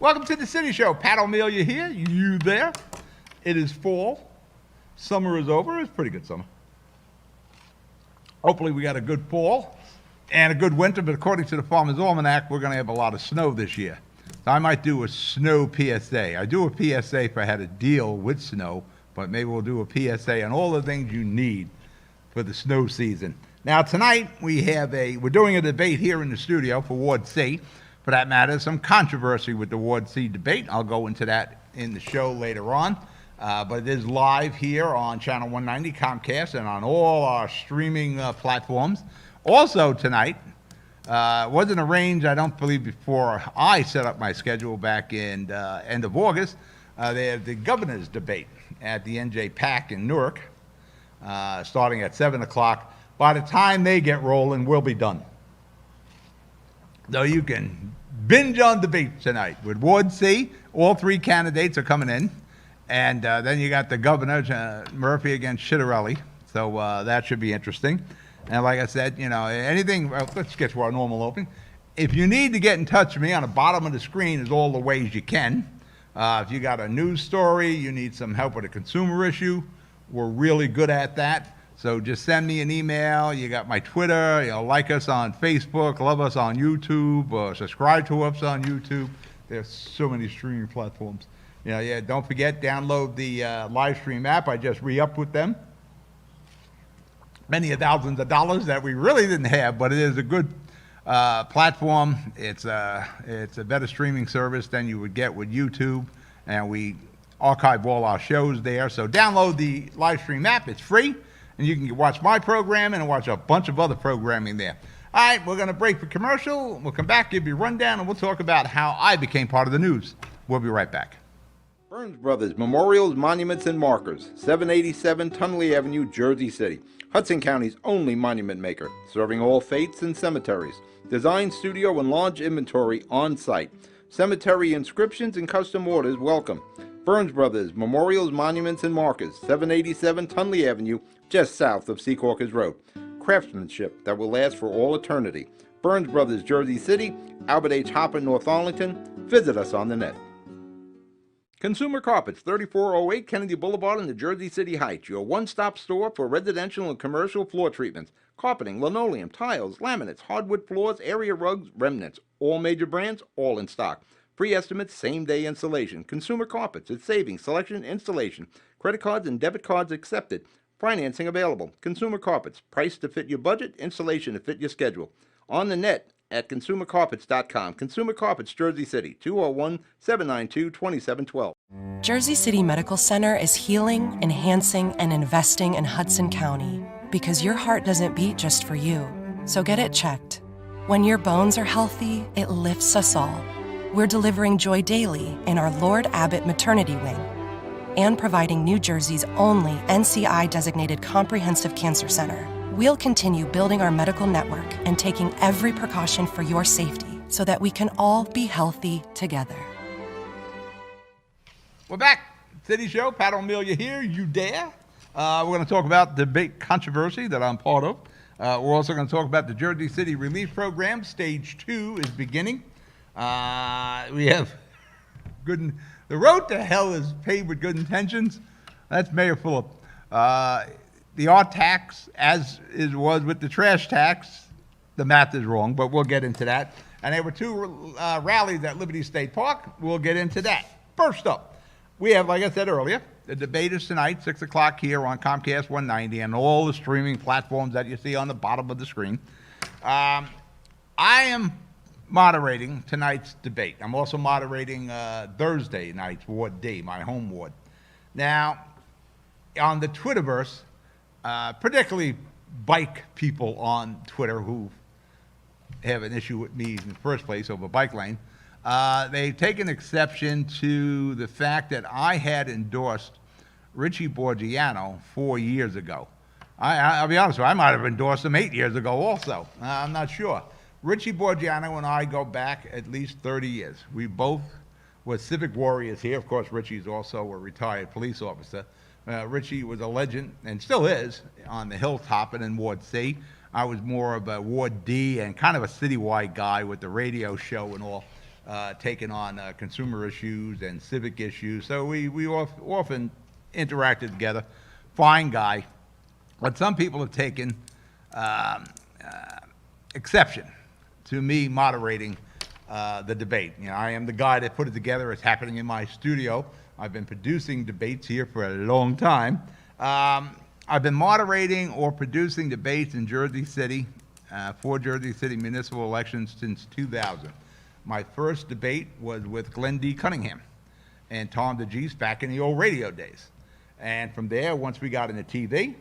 Welcome to the City Show. Pat O Melia here. You there? It is fall. Summer is over. It's a pretty good summer. Hopefully we got a good fall and a good winter, but according to the Farmer's Almanac, we're going to have a lot of snow this year. So I might do a snow PSA. I do a PSA if I had to deal with snow, but maybe we'll do a PSA on all the things you need for the snow season. Now tonight we're doing a debate here in the studio for Ward C. For that matter, some controversy with the Ward C debate. I'll go into that in the show later on. But it is live here on Channel 190 Comcast and on all our streaming platforms. Also tonight, wasn't arranged, I don't believe, before I set up my schedule back in end of August. They have the governor's debate at the NJ PAC in Newark, starting at 7 o'clock. By the time they get rolling, we'll be done. So you can binge on debate tonight with Ward C. All three candidates are coming in. And then you got the governor, Murphy against Chitterelli. So that should be interesting. And like I said, anything, let's get to our normal opening. If you need to get in touch with me, on the bottom of the screen is all the ways you can. If you got a news story, you need some help with a consumer issue, we're really good at that. So just send me an email. You got my Twitter. Like us on Facebook, love us on YouTube, subscribe to us on YouTube. There's so many streaming platforms. Don't forget, download the live stream app. I just re-upped with them. Many thousands of dollars that we really didn't have, but it is a good platform. It's a better streaming service than you would get with YouTube, and we archive all our shows there. So download the live stream app. It's free, and you can watch my program and watch a bunch of other programming there. All right, we're going to break for commercial. We'll come back, give you a rundown, and we'll talk about how I became part of the news. We'll be right back. Burns Brothers Memorials, Monuments, and Markers, 787 Tunley Avenue, Jersey City. Hudson County's only monument maker, serving all faiths and cemeteries. Design, studio, and large inventory on site. Cemetery inscriptions and custom orders welcome. Burns Brothers Memorials, Monuments, and Markers, 787 Tunley Avenue, just south of Secaucus Road. Craftsmanship that will last for all eternity. Burns Brothers, Jersey City, Albert H. Hopper, North Arlington. Visit us on the net. Consumer Carpets, 3408 Kennedy Boulevard in the Jersey City Heights, your one-stop store for residential and commercial floor treatments, carpeting, linoleum, tiles, laminates, hardwood floors, area rugs, remnants, all major brands, all in stock. Free estimates, same-day installation. Consumer Carpets, it's savings, selection, installation. Credit cards and debit cards accepted. Financing available. Consumer Carpets, price to fit your budget, installation to fit your schedule. On the net at consumercarpets.com. Consumer Carpets, Jersey City, 201-792-2712. Jersey City Medical Center is healing, enhancing, and investing in Hudson County because your heart doesn't beat just for you. So get it checked. When your bones are healthy, it lifts us all. We're delivering joy daily in our Lord Abbott Maternity Wing and providing New Jersey's only NCI-designated comprehensive cancer center. We'll continue building our medical network and taking every precaution for your safety so that we can all be healthy together. We're back. City Show, Pat O Melia here. You dare? We're going to talk about the big controversy that I'm part of. We're also going to talk about the Jersey City Relief Program. Stage 2 is beginning. We have the road to hell is paved with good intentions. That's Mayor Phillip. The art tax, as it was with the trash tax, the math is wrong, but we'll get into that. And there were two rallies at Liberty State Park. We'll get into that. First up, we have, like I said earlier, the debate is tonight, 6 o'clock here on Comcast 190 and all the streaming platforms that you see on the bottom of the screen. I am moderating tonight's debate. I'm also moderating Thursday night's Ward D, my home ward. Now, on the Twitterverse, particularly bike people on Twitter who have an issue with me in the first place over bike lane, they take an exception to the fact that I had endorsed Richie Borgiano 4 years ago. I'll be honest with you, I might have endorsed him 8 years ago also. I'm not sure. Richie Borgiano and I go back at least 30 years. We both were civic warriors here. Of course, Richie's also a retired police officer. Richie was a legend, and still is, on the hilltop and in Ward C. I was more of a Ward D and kind of a citywide guy with the radio show and all. taking on consumer issues and civic issues. So we often interacted together. Fine guy. But some people have taken exception to me moderating the debate. You know, I am the guy that put it together. It's happening in my studio. I've been producing debates here for a long time. I've been moderating or producing debates in Jersey City for Jersey City municipal elections since 2000. My first debate was with Glenn D. Cunningham and Tom DeGeese back in the old radio days. And from there, once we got into TV,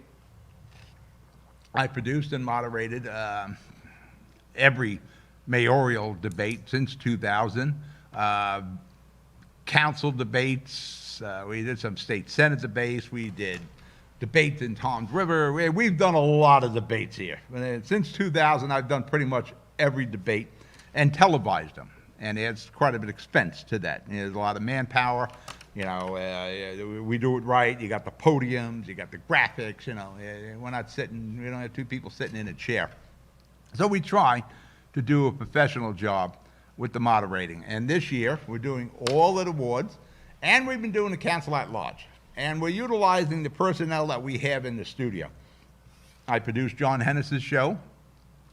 I produced and moderated every mayoral debate since 2000. Council debates, we did some state senate debates, we did debates in Tom's River. We've done a lot of debates here. Since 2000, I've done pretty much every debate and televised them. And it's quite a bit of expense to that. There's a lot of manpower. You know, we do it right. You got the podiums, you got the graphics, you know. We're not sitting, we don't have two people sitting in a chair. So we try to do a professional job with the moderating. And this year, we're doing all the awards, and we've been doing the council at large. And we're utilizing the personnel that we have in the studio. I produced John Hennis's show,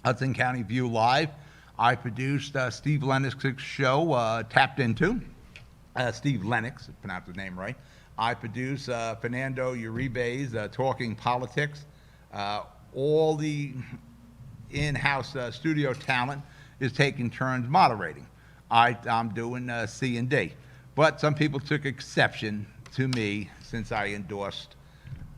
Hudson County View Live. I produced Steve Lennox's show, Tapped Into. Steve Lennox, pronounced his name right. I produced Fernando Uribe's Talking Politics. All the in-house studio talent is taking turns moderating. I'm doing C and D. But some people took exception to me since I endorsed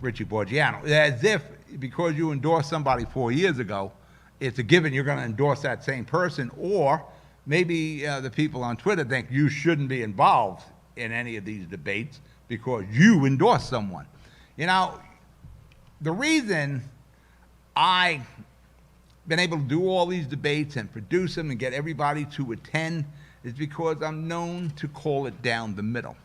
Richie Borgiano. As if, because you endorsed somebody 4 years ago, it's a given you're going to endorse that same person, or maybe the people on Twitter think you shouldn't be involved in any of these debates because you endorse someone. You know, the reason I've been able to do all these debates and produce them and get everybody to attend is because I'm known to call it down the middle.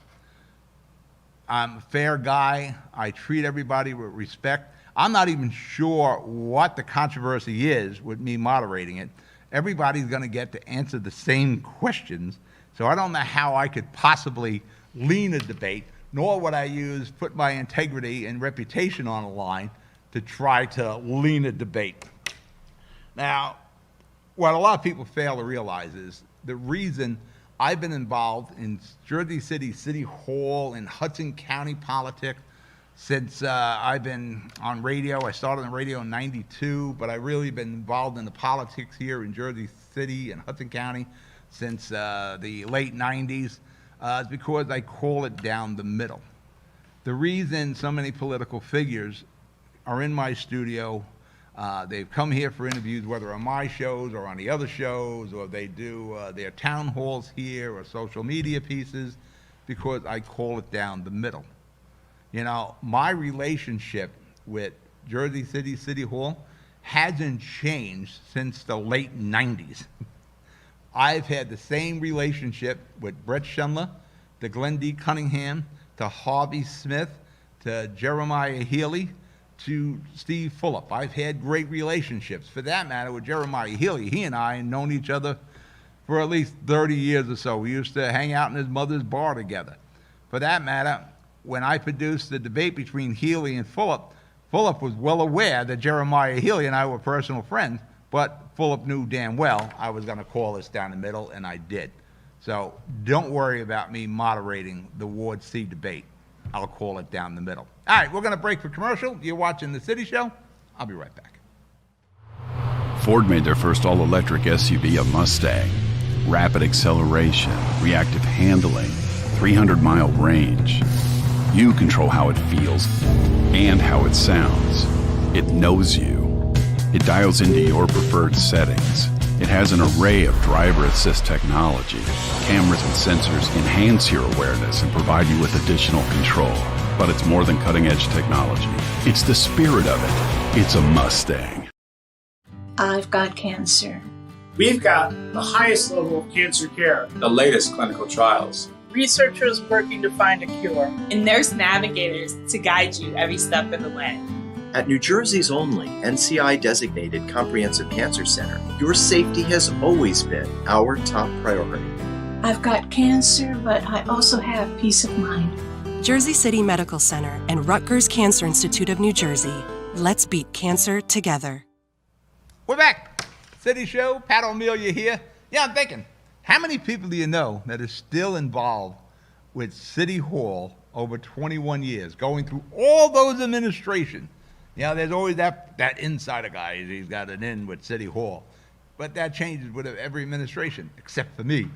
I'm a fair guy. I treat everybody with respect. I'm not even sure what the controversy is with me moderating it. Everybody's going to get to answer the same questions, so I don't know how I could possibly lean a debate, nor would I put my integrity and reputation on the line to try to lean a debate. Now, what a lot of people fail to realize is the reason I've been involved in Jersey City Hall and Hudson County politics since I've been on radio. I started on radio in '92, but I've really been involved in the politics here in Jersey City and Hudson County since the late '90s. Is because I call it down the middle. The reason so many political figures are in my studio, they've come here for interviews, whether on my shows or on the other shows, or they do their town halls here or social media pieces, because I call it down the middle. You know, my relationship with Jersey City Hall hasn't changed since the late 90s. I've had the same relationship with Brett Schindler, to Glenn D. Cunningham, to Harvey Smith, to Jeremiah Healy, to Steve Fulop. I've had great relationships. For that matter, with Jeremiah Healy, he and I have known each other for at least 30 years or so. We used to hang out in his mother's bar together. For that matter, when I produced the debate between Healy and Fulop, Fulop was well aware that Jeremiah Healy and I were personal friends, but Fulop knew damn well I was going to call this down the middle, and I did. So don't worry about me moderating the Ward C debate. I'll call it down the middle. All right, we're going to break for commercial. You're watching The City Show. I'll be right back. Ford made their first all-electric SUV a Mustang. Rapid acceleration, reactive handling, 300-mile range. You control how it feels and how it sounds. It knows you. It dials into your preferred settings. It has an array of driver assist technology. Cameras and sensors enhance your awareness and provide you with additional control. But it's more than cutting-edge technology. It's the spirit of it. It's a Mustang. I've got cancer. We've got the highest level of cancer care. The latest clinical trials. Researchers working to find a cure. And nurse navigators to guide you every step of the way. At New Jersey's only NCI-designated Comprehensive Cancer Center, your safety has always been our top priority. I've got cancer, but I also have peace of mind. Jersey City Medical Center and Rutgers Cancer Institute of New Jersey. Let's beat cancer together. We're back. City Show, Pat O Melia here. Yeah, I'm thinking, how many people do you know that is still involved with City Hall over 21 years, going through all those administrations? You know, there's always that insider guy, he's got an in with City Hall. But that changes with every administration, except for me.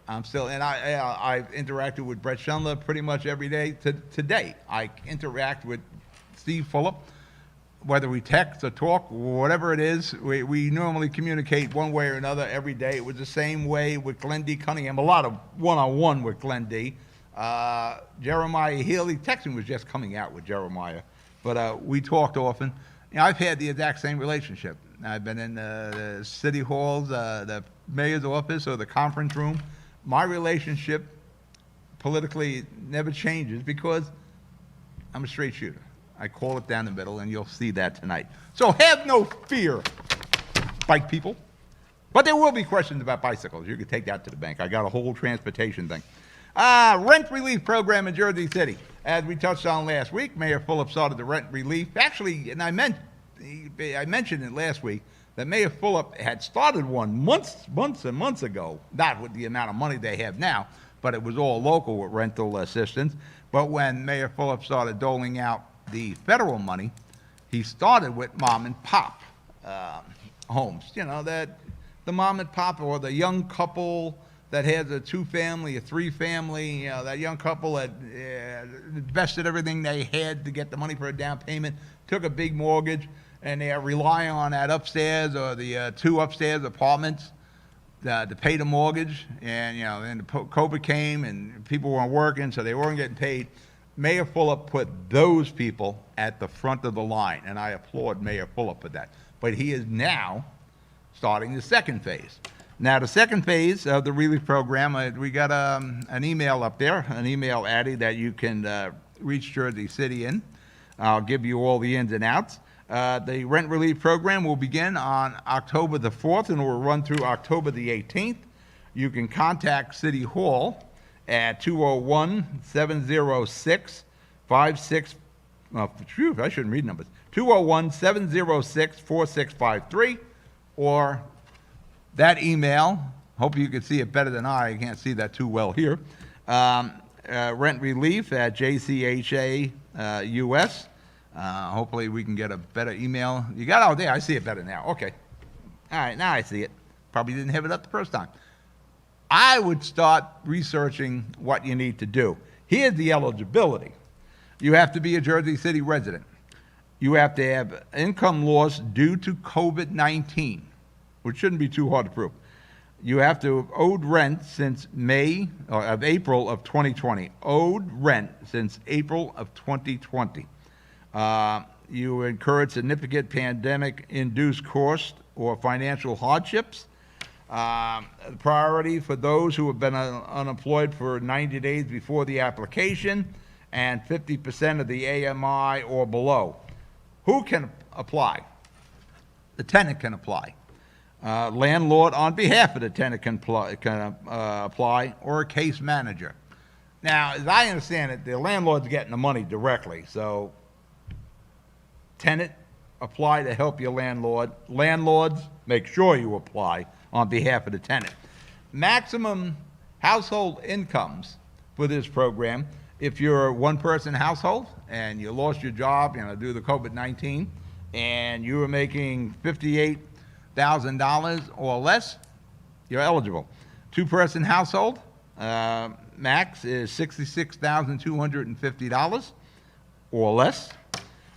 I'm still, and I've interacted with Brett Schindler pretty much every day today. I interact with Steve Fulop, whether we text or talk, whatever it is, we normally communicate one way or another every day. It was the same way with Glenn D. Cunningham, a lot of one-on-one with Glenn D. Jeremiah Healy, texting was just coming out with Jeremiah, but we talked often. You know, I've had the exact same relationship. I've been in the city halls, the mayor's office, or the conference room. My relationship politically never changes because I'm a straight shooter. I call it down the middle, and you'll see that tonight. So have no fear, bike people. But there will be questions about bicycles. You can take that to the bank. I got a whole transportation thing. Rent relief program in Jersey City. As we touched on last week, Mayor Fulop started the rent relief. Actually, and I mentioned it last week, that Mayor Fulop had started one months and months ago, not with the amount of money they have now, but it was all local with rental assistance. But when Mayor Fulop started doling out the federal money, he started with mom and pop homes. You know, that the mom and pop or the young couple that has a 2-family, a 3-family, you know, that young couple that invested everything they had to get the money for a down payment, took a big mortgage, and they are relying on that upstairs or the 2 upstairs apartments to pay the mortgage. And, you know, then the COVID came and people weren't working, so they weren't getting paid. Mayor Fulop put those people at the front of the line, and I applaud Mayor Fulop for that. But he is now starting the second phase. Now, the second phase of the relief program, we got an email up there, an email, Addie, that you can reach Jersey City in. I'll give you all the ins and outs. The rent relief program will begin on October the 4th and will run through October the 18th. You can contact City Hall at 201-706-56, I shouldn't read numbers, 201-706-4653, or that email, hope you can see it better than I can't see that too well here, rent relief at JCHA US. Hopefully we can get a better email. You got it out there, I see it better now, okay. All right, now I see it. Probably didn't have it up the first time. I would start researching what you need to do. Here's the eligibility. You have to be a Jersey City resident. You have to have income loss due to COVID-19, which shouldn't be too hard to prove. You have to have owed rent since April of 2020. Owed rent since April of 2020. You incurred significant pandemic-induced costs or financial hardships. Priority for those who have been unemployed for 90 days before the application, and 50% of the AMI or below. Who can apply? The tenant can apply. Landlord on behalf of the tenant can apply, or a case manager. Now, as I understand it, the landlord's getting the money directly, so tenant, apply to help your landlord. Landlords, make sure you apply on behalf of the tenant. Maximum household incomes for this program, if you're a one-person household and you lost your job, due to COVID-19, and you were making $58,000 or less, you're eligible. Two-person household, max is $66,250 or less.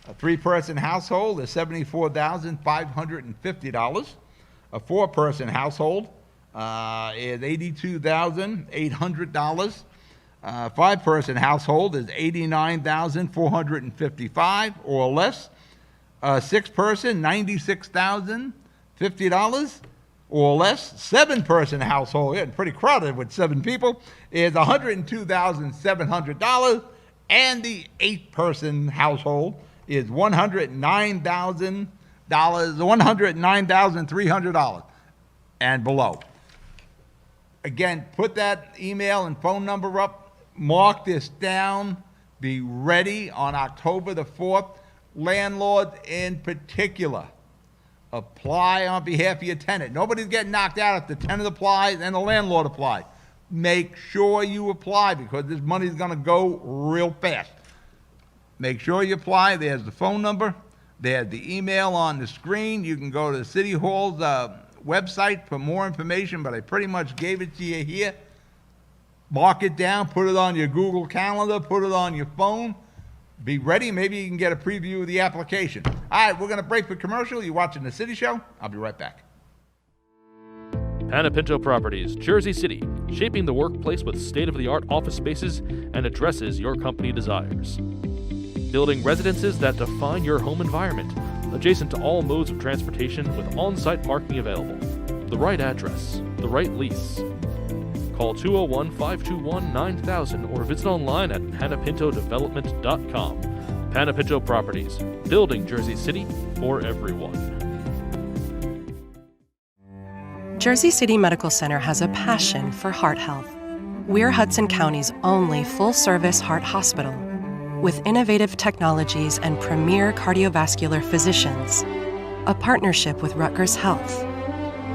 A 3-person household is $74,550. A 4-person household is $82,800. A 5-person household is $89,455 or less. A 6-person, $96,050 or less. 7-person household, getting pretty crowded with 7 people, is $102,700. And the 8-person household is $109,300 and below. Again, put that email and phone number up. Mark this down. Be ready on October the 4th. Landlords in particular, apply on behalf of your tenant. Nobody's getting knocked out if the tenant applies and the landlord applies. Make sure you apply because this money's going to go real fast. Make sure you apply. There's the phone number. There's the email on the screen. You can go to the City Hall's website for more information, but I pretty much gave it to you here. Mark it down, put it on your Google Calendar, put it on your phone. Be ready. Maybe you can get a preview of the application. All right, we're going to break for commercial. You're watching The City Show. I'll be right back. Panapinto Properties, Jersey City, shaping the workplace with state-of-the-art office spaces and addresses your company desires. Building residences that define your home environment, adjacent to all modes of transportation with on-site parking available. The right address, the right lease. Call 201-521-9000 or visit online at panapintodevelopment.com. Panapinto Properties, building Jersey City for everyone. Jersey City Medical Center has a passion for heart health. We're Hudson County's only full-service heart hospital, with innovative technologies and premier cardiovascular physicians, a partnership with Rutgers Health,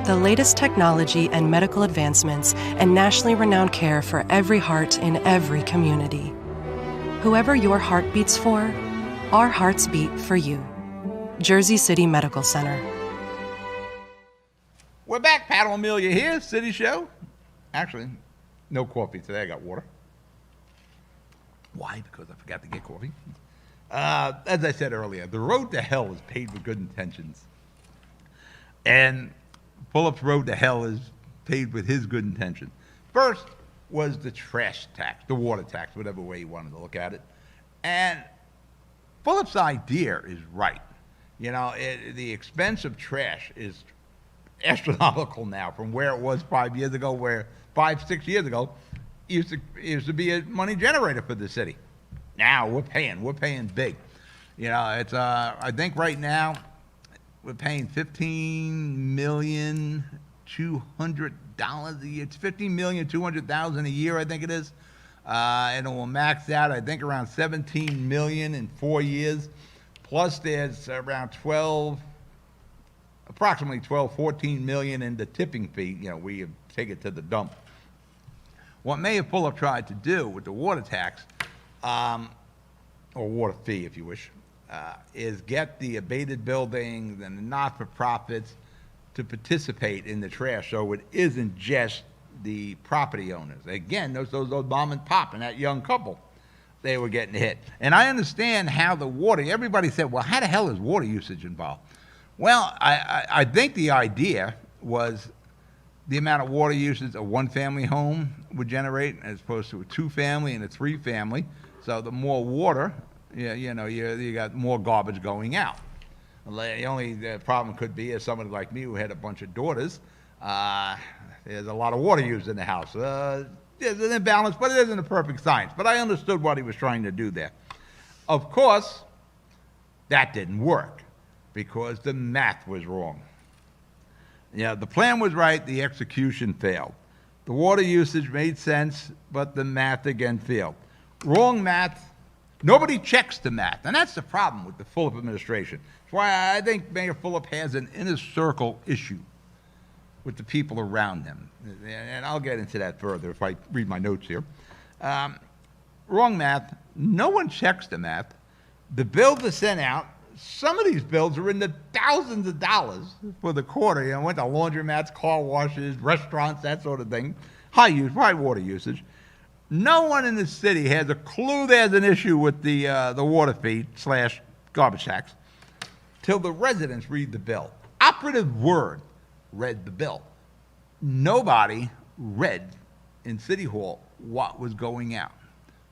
the latest technology and medical advancements, and nationally renowned care for every heart in every community. Whoever your heart beats for, our hearts beat for you. Jersey City Medical Center. We're back. Pat O Melia here, City Show. Actually, no coffee today. I got water. Why? Because I forgot to get coffee. As I said earlier, the road to hell is paved with good intentions. And Phillip's road to hell is paved with his good intention. First was the trash tax, the water tax, whatever way you wanted to look at it. And Phillip's idea is right. You know, the expense of trash is astronomical now from where it was 5 years ago, where 5-6 years ago, it used to be a money generator for the city. Now we're paying big. You know, it's I think right now we're paying $15,200,000 a year. It's $15,200,000 a year, I think it is, and it will max out I think around $17 million in 4 years. Plus, there's around approximately 14 million in the tipping fee. You know, we take it to the dump. What Mayor Phillip tried to do with the water tax, or water fee, if you wish, is get the abated buildings and the not-for-profits to participate in the trash, so it isn't just the property owners. Again, those mom and pop and that young couple, they were getting hit. And I understand how the water, everybody said, well, how the hell is water usage involved? Well, I think the idea was the amount of water usage a one-family home would generate as opposed to a two-family and a three-family. So the more water, you got more garbage going out. The only problem could be is somebody like me who had a bunch of daughters, there's a lot of water used in the house. There's an imbalance, but it isn't a perfect science. But I understood what he was trying to do there. Of course, that didn't work because the math was wrong. Yeah, the plan was right, the execution failed. The water usage made sense, but the math again failed. Wrong math. Nobody checks the math, and that's the problem with the Phillip administration. That's why I think Mayor Phillip has an inner circle issue with the people around him, and I'll get into that further if I read my notes here. Wrong math. No one checks the math. The bills are sent out. Some of these bills are in the thousands of dollars for the quarter. You know, went to laundromats, car washes, restaurants, that sort of thing. High water usage. No one in the city has a clue there's an issue with the water fee / garbage tax till the residents read the bill. Operative word, read the bill. Nobody read in City Hall what was going out.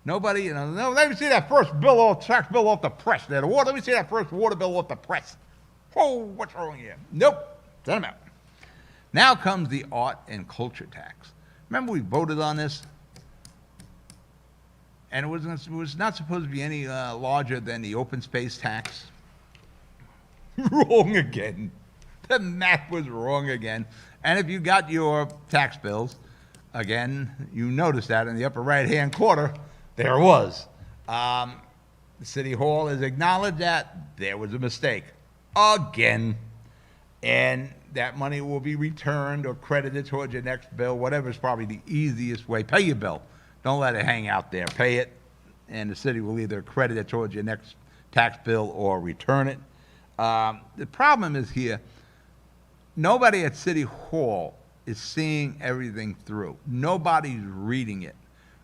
Nobody, let me see that first tax bill off the press there. Let me see that first water bill off the press. Oh, what's wrong here? Nope, send them out. Now comes the art and culture tax. Remember we voted on this? And it was not supposed to be any larger than the open space tax. Wrong again. The math was wrong again. And if you got your tax bills, Again, you notice that in the upper right-hand corner, there was. The City Hall has acknowledged that there was a mistake. Again. And that money will be returned or credited towards your next bill, whatever is probably the easiest way. Pay your bill. Don't let it hang out there. Pay it, and the city will either credit it towards your next tax bill or return it. The problem is here, nobody at City Hall is seeing everything through. Nobody's reading it.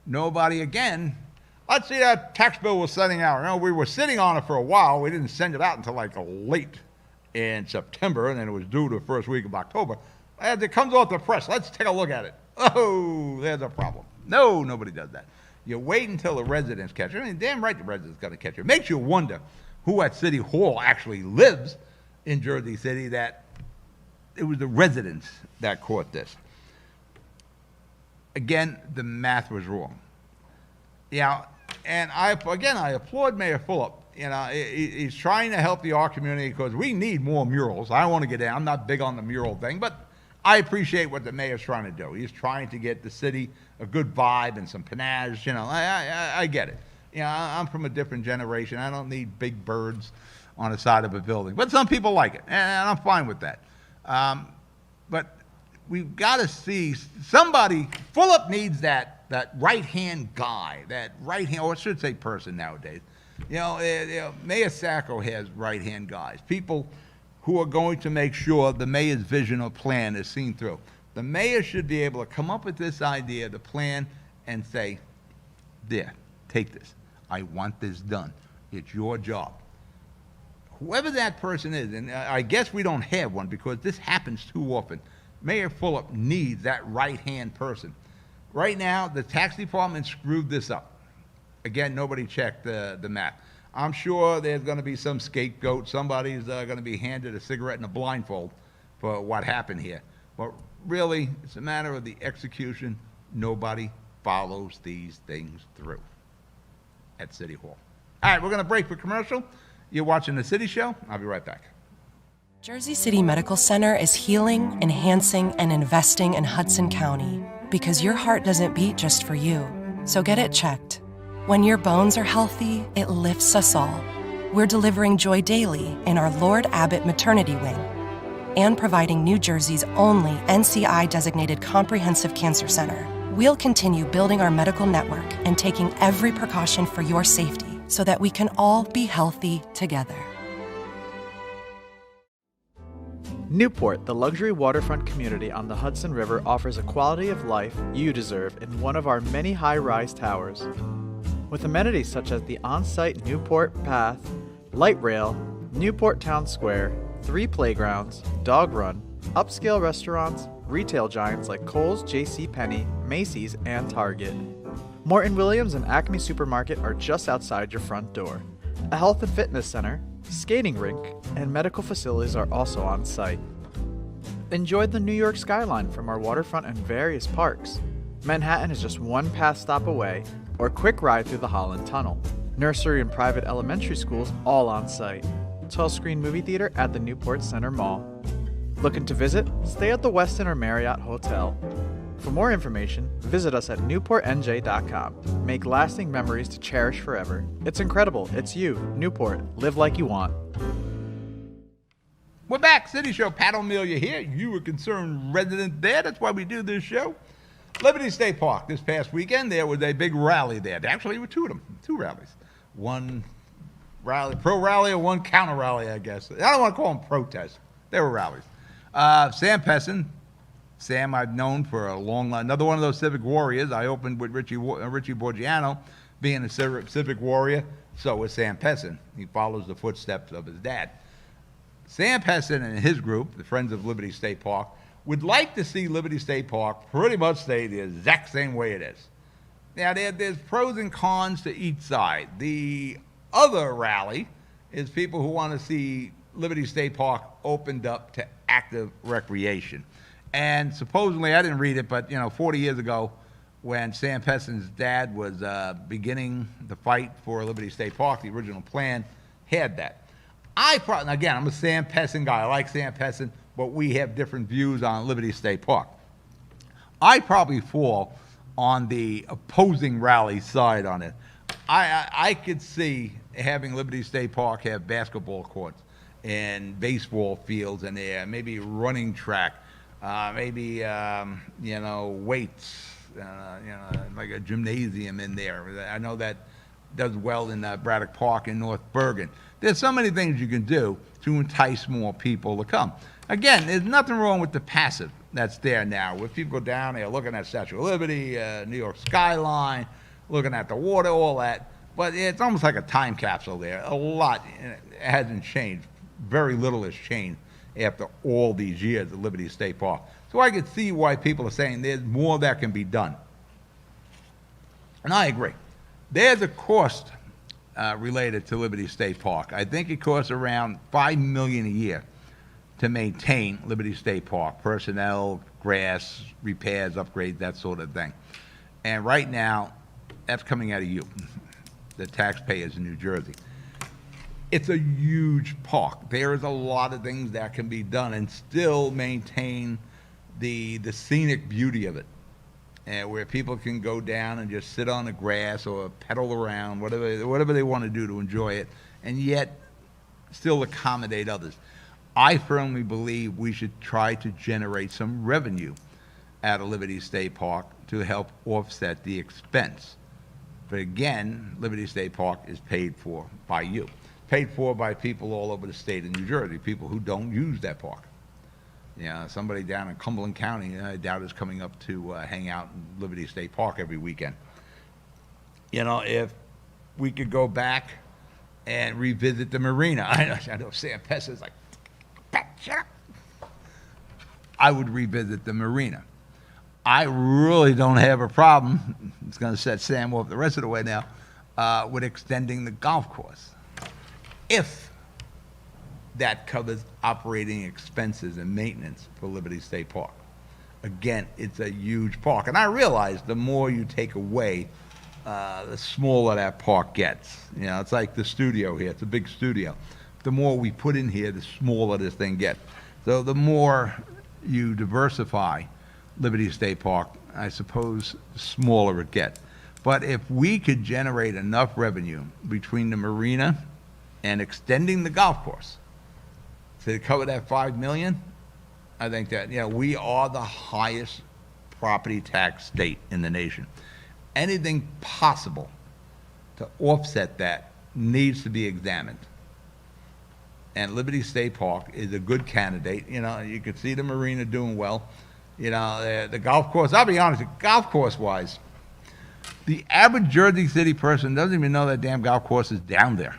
Nobody, again, let's see that tax bill was sending out. You know, we were sitting on it for a while. We didn't send it out until like late in September, and then it was due the first week of October. As it comes off the press, let's take a look at it. Oh, there's a problem. No, nobody does that. You wait until the residents catch it. I mean, damn right the residents got to catch it. It makes you wonder who at City Hall actually lives in Jersey City that it was the residents that caught this. Again, the math was wrong. Yeah, and I applaud Mayor Fulop. You know, he's trying to help the art community because we need more murals. I don't want to get in. I'm not big on the mural thing, but I appreciate what the mayor's trying to do. He's trying to get the city a good vibe and some panache. You know, I get it. You know, I'm from a different generation. I don't need big birds on the side of a building, but some people like it, and I'm fine with that. But we've got to see somebody. Fulop needs that right-hand guy, that right-hand, or I should say person nowadays. You know, Mayor Sacco has right-hand guys, people who are going to make sure the mayor's vision or plan is seen through. The mayor should be able to come up with this idea, the plan, and say, there, take this. I want this done. It's your job. Whoever that person is, and I guess we don't have one because this happens too often, Mayor Fulop needs that right-hand person. Right now, the tax department screwed this up. Again, nobody checked the map. I'm sure there's going to be some scapegoat. Somebody's going to be handed a cigarette and a blindfold for what happened here. But really, it's a matter of the execution. Nobody follows these things through at City Hall. All right, we're going to break for commercial. You're watching The City Show. I'll be right back. Jersey City Medical Center is healing, enhancing, and investing in Hudson County because your heart doesn't beat just for you. So get it checked. When your bones are healthy, it lifts us all. We're delivering joy daily in our Lord Abbott Maternity Wing and providing New Jersey's only NCI-designated comprehensive cancer center. We'll continue building our medical network and taking every precaution for your safety so that we can all be healthy together. Newport, the luxury waterfront community on the Hudson River, offers a quality of life you deserve in one of our many high-rise towers. With amenities such as the on-site Newport Path, light rail, Newport Town Square, 3 playgrounds, dog run, upscale restaurants, retail giants like Kohl's, JCPenney, Macy's, and Target. Morton Williams and Acme Supermarket are just outside your front door. A health and fitness center, skating rink, and medical facilities are also on site. Enjoy the New York skyline from our waterfront and various parks. Manhattan is just one pass stop away, or quick ride through the Holland Tunnel. Nursery and private elementary schools all on site. 12-screen movie theater at the Newport Center Mall. Looking to visit? Stay at the Westin or Marriott Hotel. For more information, visit us at newportnj.com. Make lasting memories to cherish forever. It's incredible. It's you, Newport. Live like you want. We're back. City Show. Pat O Melia here. You were concerned resident there. That's why we do this show. Liberty State Park this past weekend, there was a big rally there. Actually, there were 2 of them, 2 rallies. One rally, pro rally, or one counter rally, I guess. I don't want to call them protests. They were rallies. Sam Pessin, Sam I've known for a long time. Another one of those civic warriors. I opened with Richie Borgiano being a civic warrior. So was Sam Pessin. He follows the footsteps of his dad. Sam Pessin and his group, the Friends of Liberty State Park, would like to see Liberty State Park pretty much stay the exact same way it is. Now, there's pros and cons to each side. The other rally is people who want to see Liberty State Park opened up to active recreation. And supposedly, I didn't read it, but 40 years ago, when Sam Pessin's dad was beginning the fight for Liberty State Park, the original plan had that. Again, I'm a Sam Pessin guy. I like Sam Pessin, but we have different views on Liberty State Park. I probably fall on the opposing rally side on it. I could see having Liberty State Park have basketball courts and baseball fields in there, maybe running track, maybe weights, like a gymnasium in there. I know that does well in Braddock Park in North Bergen. There's so many things you can do to entice more people to come. Again, there's nothing wrong with the passive that's there now. If people go down there looking at Statue of Liberty, New York skyline, looking at the water, all that. But it's almost like a time capsule there. A lot hasn't changed. Very little has changed after all these years at Liberty State Park. So I could see why people are saying there's more that can be done. And I agree. There's a cost related to Liberty State Park. I think it costs around $5 million a year to maintain Liberty State Park, personnel, grass, repairs, upgrades, that sort of thing. And right now, that's coming out of you, the taxpayers in New Jersey. It's a huge park. There is a lot of things that can be done and still maintain the scenic beauty of it, and where people can go down and just sit on the grass or pedal around, whatever they want to do to enjoy it, and yet still accommodate others. I firmly believe we should try to generate some revenue out of Liberty State Park to help offset the expense. But again, Liberty State Park is paid for by you. Paid for by people all over the state of New Jersey, people who don't use that park. Somebody down in Cumberland County, I doubt is coming up to hang out in Liberty State Park every weekend. If we could go back and revisit the marina. I know Sam Pessa is like, shut up. I would revisit the marina. I really don't have a problem, it's going to set Sam off the rest of the way now, with extending the golf course. If that covers operating expenses and maintenance for Liberty State Park. Again, it's a huge park. And I realize the more you take away, the smaller that park gets. It's like the studio here. It's a big studio. The more we put in here, the smaller this thing gets. So the more you diversify Liberty State Park, I suppose the smaller it gets. But if we could generate enough revenue between the marina and extending the golf course to cover that $5 million, I think that, we are the highest property tax state in the nation. Anything possible to offset that needs to be examined. And Liberty State Park is a good candidate. You can see the marina doing well. The golf course, I'll be honest, golf course-wise, the average Jersey City person doesn't even know that damn golf course is down there.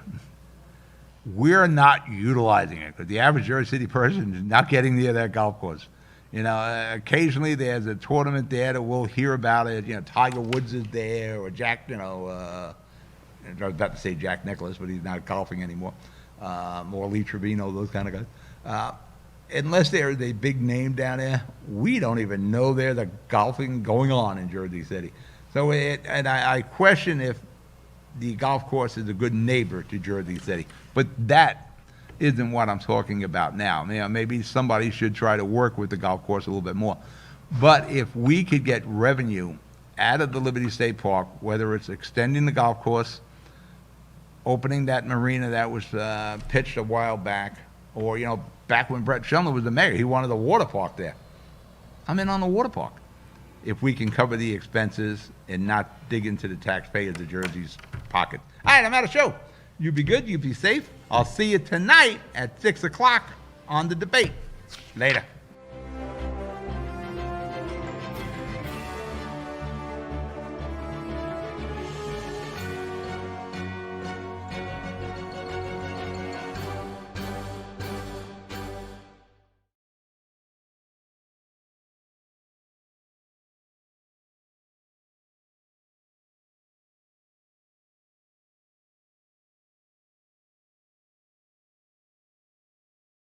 We're not utilizing it because the average Jersey City person is not getting near that golf course. Occasionally there's a tournament there that we'll hear about it. Tiger Woods is there, or Jack, I was about to say Jack Nicklaus, but he's not golfing anymore. Or Lee Trevino, those kind of guys. Unless there is a big name down there, we don't even know there's a golfing going on in Jersey City. So I question if the golf course is a good neighbor to Jersey City. But that isn't what I'm talking about now. Maybe somebody should try to work with the golf course a little bit more. But if we could get revenue out of the Liberty State Park, whether it's extending the golf course, opening that marina that was pitched a while back, or, back when Brett Shumler was the mayor, he wanted a water park there. I'm in on the water park. If we can cover the expenses and not dig into the taxpayers of Jersey's pocket. All right, I'm out of show. You be good, you be safe. I'll see you tonight at 6 o'clock on The Debate. Later.